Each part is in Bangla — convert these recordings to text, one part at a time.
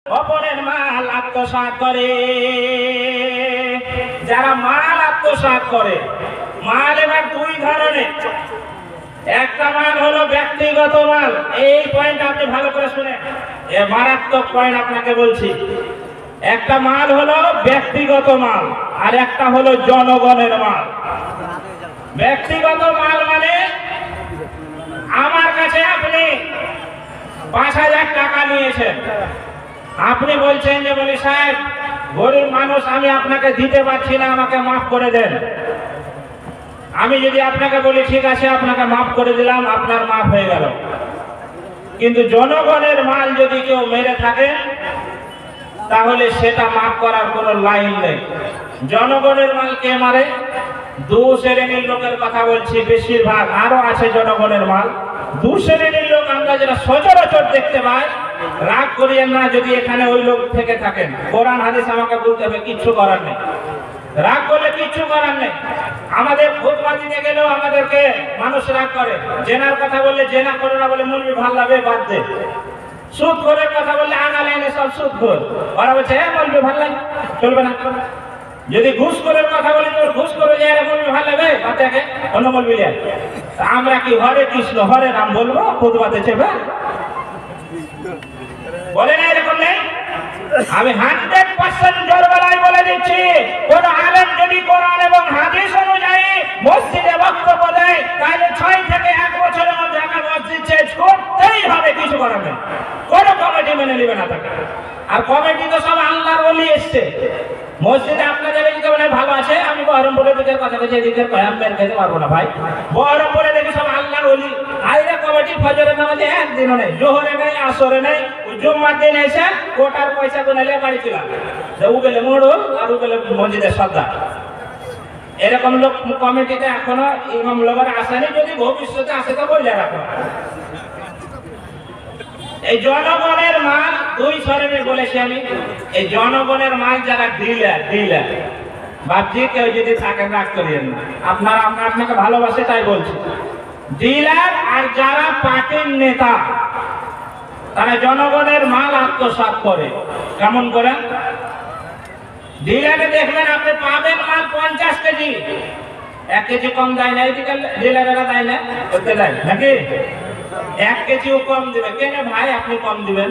অপরের মাল আত্মসাৎ করে। যারা মাল আত্মসাৎ করে, মাল এবার দুই ধরনের। একটা মাল হলো ব্যক্তিগত মাল। এই পয়েন্ট আপনি ভালো করে শুনেন, এ মারাত্মক পয়েন্ট আপনাকে বলছি। একটা মাল হলো ব্যক্তিগত মাল, আর একটা হলো জনগণের মাল। ব্যক্তিগত মাল মানে আমার কাছে আপনি ৫,০০০ টাকা নিয়েছেন, আপনি বলছেন যে বলি সাহেব গরিব মানুষ, আমি আপনাকে দিতে পারছি না, আমাকে মাফ করে দেন। আমি যদি আপনাকে বলি ঠিক আছে আপনাকে মাফ করে দিলাম, আপনার মাফ হয়ে গেল। কিন্তু জনগণের মাল যদি কেউ মেরে থাকে তাহলে সেটা মাফ করার কোনো লাইন নেই। জনগণের মাল কে মারে? দু শ্রেণীর লোকের কথা বলছি, বেশিরভাগ আরো আছে জনগণের মাল। দু শ্রেণীর লোক আমরা যেটা সচরাচর দেখতে পাই। রাগ করিয়েন না যদি এখানে ওই লোক থেকে থাকেন, কোরআন হাদিস আমাকে বলতে হবে, কিচ্ছু করার নেই। রাগ করলে কিচ্ছু করার নেই। আমাদের খুতবা দিতে গেলেও আমাদেরকে মানুষ রাগ করে। জেনার কথা বললে জেনা করে না, বলে মুরবি ভাল লাগে বাদ দে। সুদ করে কথা বললে আগা লাইনে সব সুদ খোর, ওরা বলছে হ্যাঁ মুরবি ভাল লাগে, চলবে না। যদি ঘুষ করে কথা বলি তোর ঘুষ করে যায় মুরবি ভাল লাগে, বাদ দেখে অন্য মুরবি যায়। আমরা কি হরে কৃষ্ণ হরে রাম বলবো খুতবাতে চেপে? বলে না এরকম নেই। আমি 100% জোর গলায় বলে দিচ্ছি, কোন আলেম যদি কোরআন এবং হাদিস অনুযায়ী মসজিদে বক্তব্য দেয় তাহলে 6 থেকে 1 বছরের মধ্যে একটা মসজিদ চেঞ্জ করতেই হবে, কিছু করার নেই। কোন কমিটি মেনে নেবে না তাকে। আর কমিটি তো সব আল্লাহর ওলি এসছে মসজিদে। আপনাদের এদিকে মানে ভালো আছে, আমি বহরমপুরের দিকের কথা বলছি, এদিকের কয়াম বের খেতে পারবো না ভাই। বহরমপুরে দেখি সব আল্লাহর ওলি। আইরে কমিটি ফজরের নামাজে একদিনও নেই, জোহরে নেই, আসরে নেই, জুম্মার দিন এসে কোটার পয়সা গুনালে বাড়ি চলে ও গেলে মোড়ল আর ও গেলে মসজিদের সর্দার। এরকম লোক কমিটিতে এখনো ইমাম লোকের আসেনি, যদি ভবিষ্যতে আসে তো বলে রাখো। এই জনগণের মাল দুই শ্রেণীর বলেছি আমি। এই জনগণের মাল যারা ডিলার ভাবছি কেউ যদি থাকেন রাগ করিয়েন না, আমরা আপনাকে ভালোবাসে তাই বলছি। ডিলার আর যারা পার্টির নেতা, তারা জনগণের মাল আত্মসাৎ করে। কেমন করে? ডিলারে দেখবেন আপনি পাবেন মাল 50 কেজি, 1 কেজি কম দেয় না। এদিকে ডিলারেরা দেয় না, করতে দেয় নাকি? 1 কেজিও কম দিবে কেন ভাই? আপনি কম দিবেন।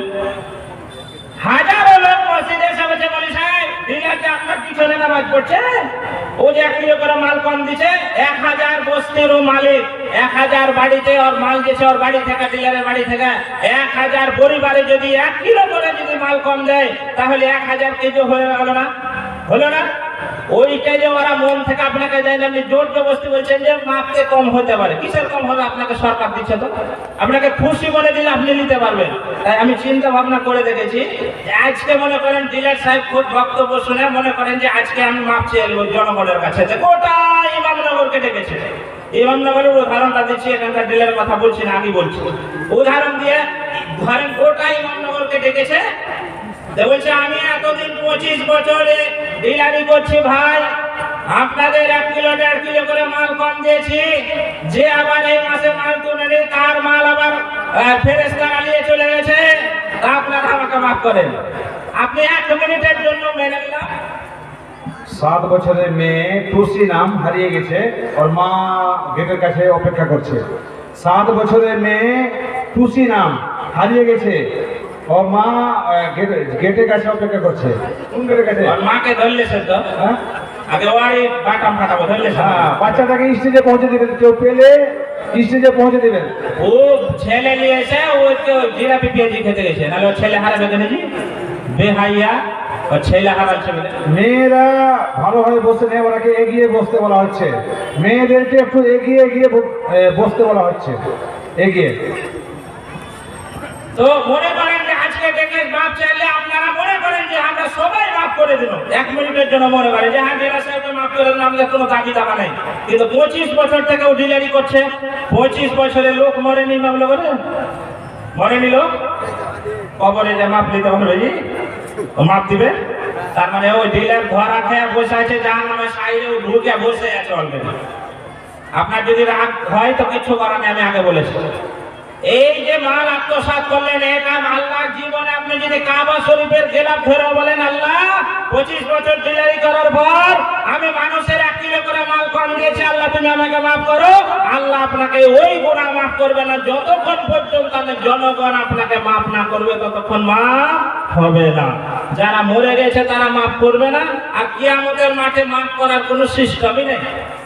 হাজারো লোক মসজিদে এসে বলছে বলি সাহেব ডিলারকে আপনার পিছনে নামাজ পড়ছে, ও যে 1 কিলো করে মাল কম দিছে। 1000 বস্তিরও মালিক, 1000 বাড়িতে ওর মাল গেছে, ওর বাড়ি থেকে ডিলারের বাড়ি থেকে 1000 পরিবারে যদি 1 কিলো করে যদি মাল কম দেয় তাহলে 1000 কেজি হয়ে গেল না? হলো না? ওইটাই যে ওরা মন থেকে আপনাকে দেয় না, আপনি জোর জবরদস্তি বলছেন যে মাপতে কম হতে পারে। কিসের কম হবে? আপনাকে সরকার দিচ্ছে তো, আপনাকে খুশি বলে দিলে আপনি নিতে পারবেন। তাই আমি চিন্তা ভাবনা করে দেখেছি, আজকে মনে করেন ডিলার সাহেব খুব বক্তব্য শুনে মনে করেন যে আজকে আমি মাপ চেয়ে এলবো জনগণের কাছে, যে গোটা ইমামনগরকে ডেকেছে। ইমামনগরের উদাহরণটা দিচ্ছি, এখানকার ডিলারের কথা বলছি না, আমি বলছি উদাহরণ দিয়ে। ধরেন গোটা ইমামনগরকে ডেকেছে, বলছে আমি এতদিন 25 বছরে ডিলারি করছি ভাই, আপনাদের 1 কিলো 1.5 কিলো করে মাল কম দিয়েছি। যে আবার এই মাসে মাল তুলে নিয়ে তার মাল আবার ফেরেশতারা নিয়ে চলে গেছে, তা আপনারা আমাকে মাফ করেন। আপনি 1 মিনিটের জন্য মেনে নিলাম। 7 বছরের মেয়ে টুসি নাম হারিয়ে গেছে, ওর মা গেটের কাছে অপেক্ষা করছে। 7 বছরের মেয়ে টুসি নাম হারিয়ে গেছে, ওর মা গেটের কাছে অপেক্ষা করছে। কোন গেটের কাছে? ওর মাকে ধরলেছে তো, হ্যাঁ আগে ওই বাটাম ফাটাবো ধরলেছে। হ্যাঁ, বাচ্চাটাকে স্টেজে পৌঁছে দিবেন, কেউ পেলে স্টেজে পৌঁছে দিবেন। ও ছেলে নিয়েছে, ও কেউ জিলাপি পেঁয়াজি খেতে গেছে, নাহলে ও ছেলে হারাবে কেন? জি বেহাইয়া, ও ছেলে হারাচ্ছে। মেয়েরা ভালোভাবে বসে নেই, ওনাকে এগিয়ে বসতে বলা হচ্ছে। মেয়েদেরকে একটু এগিয়ে এগিয়ে বসতে বলা হচ্ছে, এগিয়ে। তো মনে করেন যে আজকে ডেকে মাপ চাইলে আপনারা মনে করেন যে আমরা সবাই মাফ করে দিল। 1 মিনিটের জন্য মনে করেন যে হ্যাঁ ডিলার সাহেবকে মাফ করে দিলাম, আমাদের কোনো দাবি দাবা নেই। কিন্তু 25 বছর থেকে ও ডিলারি করছে, 25 বছরের লোক মরেনি, মামলা করে মরেনি লোক। কবরে যে মাপ দিতে হবে, ও মাপ দিবে। তার মানে ওই ডিলার ধরা খেয়ে বসে আছে জাহান্নামের সাইডে, ও ঢুকে বসে আছে অলরেডি। আপনার যদি রাগ হয় তো কিছু করার নেই, আমি আগে বলেছি। এই যে মাল আত্মসাৎ করলেন, এটা আল্লাহ জীবনে আপনি যদি কাবা শরীফের গেলাপ ধরে বলেন আল্লাহ 25 বছর ডিলারি করার পর আমি মানুষের 1 কিলো করে মাল কম দিয়েছি, আল্লাহ তুমি আমাকে মাফ করো, আল্লাহ আপনাকে ওই গুনাহ মাফ করবে না। যতক্ষণ পর্যন্ত তাদের জনগণ আপনাকে মাফ না করবে ততক্ষণ মাফ হবে না। যারা মরে গেছে তারা মাফ করবে না, আর কিয়ামতের মাঠে মাফ করার কোনো সিস্টেমই নেই।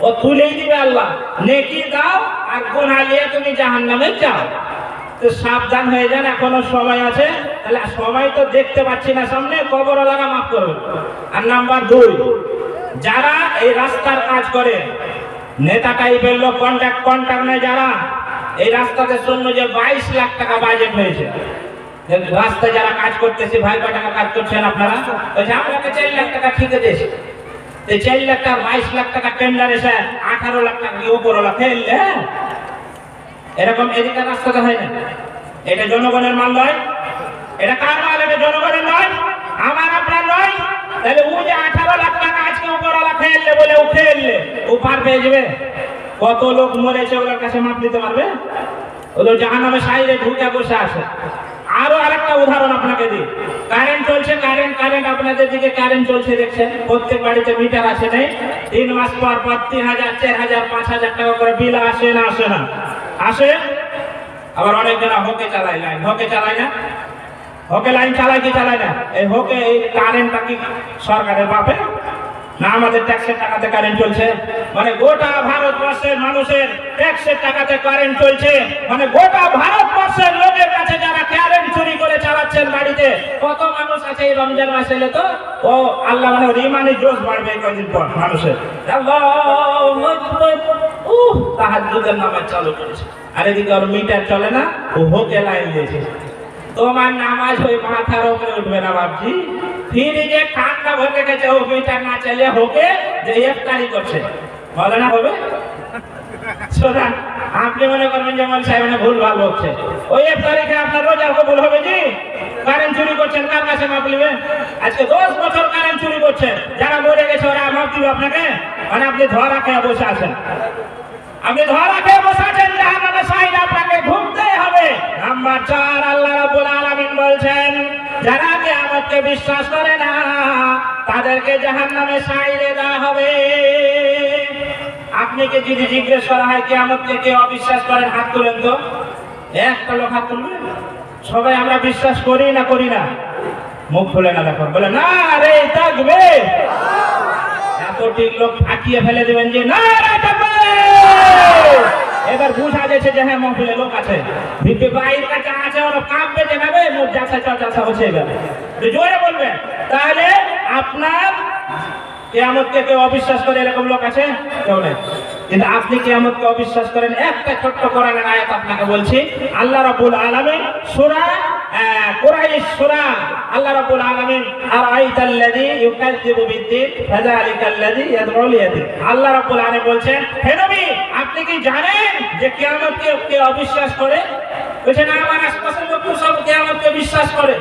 ও তুলেই দিবে আল্লাহ, নেকি দাও আর গুনাহ নিয়ে তুমি জাহান্নামে যাও। তো সাবধান হয়ে যান, এখনো সময় আছে। তাহলে সবাই তো দেখতে পাচ্ছি না সামনে, কবরওয়ালারা মাফ করবে। আর নাম্বার 2, যারা এই রাস্তার কাজ করে, নেতা টাইপের লোক, কন্ট্রাক্ট নেই, যারা এই রাস্তাতে শুনলো যে 22 লাখ টাকা বাজেট হয়েছে, রাস্তায় যারা কাজ করতেছে, ভাই টাকা কাজ করছেন আপনারা, বলছে আপনাকে 4 লাখ টাকা ঠিকে দিয়েছে। 4 লাখ টাকা 22 লাখ টাকা টেন্ডার এসে 18 লাখ টাকা উপরওয়ালা ফেললে, এরকম এদিকে রাস্তাটা হয় না। এটা জনগণের মাল নয়, এটা কার মাল? এটা জনগণের নয়, আমার আপনার নয়। তাহলে ও যে 18 লাখ টাকা আজকে উপরওয়ালা ফেললে বলে ও ফেললে, ও পার পেয়ে যাবে? কত লোক মরেছে ওগুলোর কাছে মাপ দিতে পারবে? ওদের জাহান্নামে সাইরে ঢুকে বসে আছে। আরো আরেকটা উদাহরণ আপনাকে দিই, কারেন্ট চলছে, কারেন্ট আপনাদের দিকে কারেন্ট চলছে দেখছেন, প্রত্যেক বাড়িতে মিটার আছে নেই? 3 মাস পর 3000, 4000, 5000 টাকা করে বিল আসে না? আসে না? আসে। আবার অনেক জনা হোকে চালায় লাইন, হোকে চালায় না? হোকে লাইন চালায় কি চালায় না? এই হোকে, এই কারেন্টটা কি সরকারের বাপে না আমাদের ট্যাক্সের টাকাতে কারেন্ট চলছে? মানে গোটা ভারতবর্ষের মানুষের ট্যাক্সের টাকাতে কারেন্ট চলছে। মানে গোটা ভারতবর্ষের লোকের কাছে যারা কারেন্ট চুরি করে চালাচ্ছেন বাড়িতে, কত মানুষ আছে এই রমজান মাসে এলে তো ও আল্লাহ মানে ইমানি জোশ বাড়বে কয়েকদিন পর মানুষের। তাহাজ্জুদের নামাজ চালু করেছে, আর এদিকে ওর মিটার চলে না, ও হোকে লাইন দিয়েছে। তোমার নামাজ ওই মাথার উপরে উঠবে না বাপজি। ফ্রিজে ঠান্ডা ভরে রেখেছে, ও মিটার না চালিয়ে হোকে যে ইফতারি করছে, বলে না হবে? শোনা, আপনি মনে করবেন যে আমার সাহেব ভুল ভাল বলছে, ওই ইফতারিকে আপনার রোজা কবুল হবে? জি, কারেন্ট চুরি করছেন, কার কাছে মাপ নেবেন? আজকে 10 বছর কারেন্ট চুরি করছে, যারা মরে গেছে ওরা মাপ দিবে আপনাকে? মানে আপনি ধরা খেয়ে বসে আছেন, আপনি ধরা খেয়ে বসে আছেন, জাহান্নামে সাইড আপনাকে ঢুকতেই হবে। নাম্বার 4, আল্লাহ রাব্বুল আলামিন বলছেন, যারা কিয়ামতকে বিশ্বাস করে না তাদেরকে জাহান্নামে সাইড়ে দেওয়া হবে। আপনাকে যদি জিজ্ঞেস করা হয় কিয়ামতকে কে অবিশ্বাস করেন, হাত তুলেন তো। একটা লোক হাত তুলবেন? সবাই আমরা বিশ্বাস করি না? করি না? মুখ খুলে না দেখুন, বলে না রে থাকবে। এত ঠিক লোক ফাটিয়ে ফেলে দেবেন যে না রে থাকবে। এবার বুঝা যাচ্ছে যে হ্যাঁ মহফিলে লোক আছে, ভিপি ভাইয়ের কাছে আছে, ওরা কাঁপবে যে নেবে মুখ যাচ্ছে চর্চা হচ্ছে, এবার জোরে বলবেন। তাহলে আপনার কিয়ামতকে কেউ অবিশ্বাস করে এরকম লোক আছে? কেউ নেই। কিন্তু আপনি কিয়ামতকে অবিশ্বাস করেন। একটা ছোট্ট কোরআনের আয়াত আপনাকে বলছি, আল্লাহ রাব্বুল আলামিন সূরা কুরাইশ সূরা, আল্লাহ রাব্বুল আলামিন আরাইতাল্লাযী ইউকাযযিবু বিদ্দীন ফাযালিকাল্লাযী ইয়াদউল ইয়াতীম। আল্লাহ রাব্বুল আলামিন বলছেন, হে নবী আপনি কি জানেন যে কিয়ামতকে কে অবিশ্বাস করে? বলছে না, আমার আশপাশের লোক সব কিয়ামতকে বিশ্বাস করে।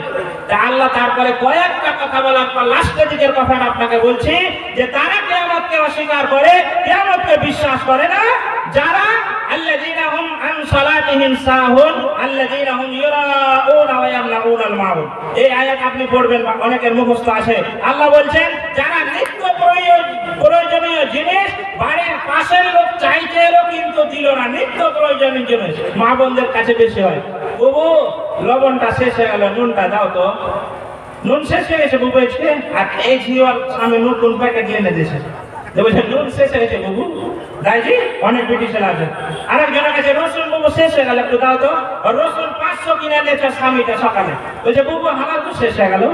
তা আল্লাহ তারপরে কয়েকটা কথা বলার পর লাস্টের দিকের কথাটা আপনাকে বলছি যে তারা কিয়ামতকে অস্বীকার করে, কিয়ামতকে বিশ্বাস করে না, যারা আল্লাযীনা হুম আন সালাতিহিম সাহুন আল্লাযীনা হুম ইউরাউনা ওয়া ইয়ামনাউনাল মাউন। এই আয়াত আপনি পড়বেন, অনেকের মুখস্থ আছে। আল্লাহ বলছেন যারা নিত্য প্রয়োজনীয় জিনিস বাড়ির পাশের লোক চাইতে এলো কিন্তু দিল না, নিত্য প্রয়োজনীয় জিনিস মা বোনদের কাছে বেশি হয়। বাবু লবণটা শেষ হয়ে গেল, নুনটা দাও তো। নুন শেষ হয়ে গেছে বাবু আজকে, আর এই ঝিওর আমি নতুন প্যাকেট এনে দিয়েছে, বলছে নুন শেষ হয়ে গেছে বাবু। দাইজি অনেক ব্রিটিশ আছে। আরেকজনের কাছে রসুন বাবু শেষ হয়ে গেল, একটু দাও তো। রসুন 500 কিনে এনেছে স্বামীটা সকালে, বলছে বাবু আমার তো শেষ হয়ে গেল।